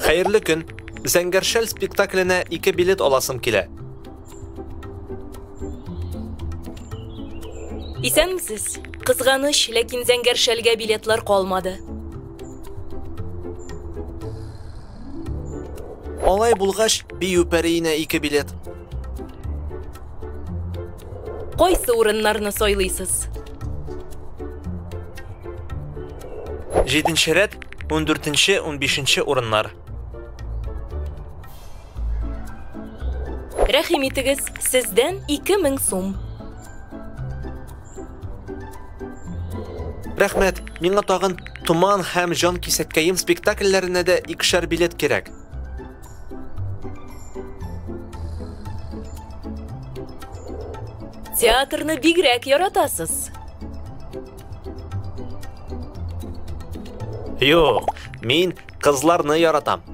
Хәерле көн. Зәңгәршәл спектакленә 2 билет аласым килә. Исәнмесез? Кызганыч, ләкин Зәңгәршәлгә билетлар калмады. Алай булгач, бию пәриенә 2 билет. Кайсы урыннарны сайлыйсыз? 7-нче рәт, 14-нче, 15-нче урыннар. Рәхим итегез, сездән 2000 сум. Рәхмәт, миңа тагын Туман һәм Җан кисәккәем спектакльләренә дә 2 билет кирәк. Театрны бигрәк яратасыз. Юк, мин кызларны яратам.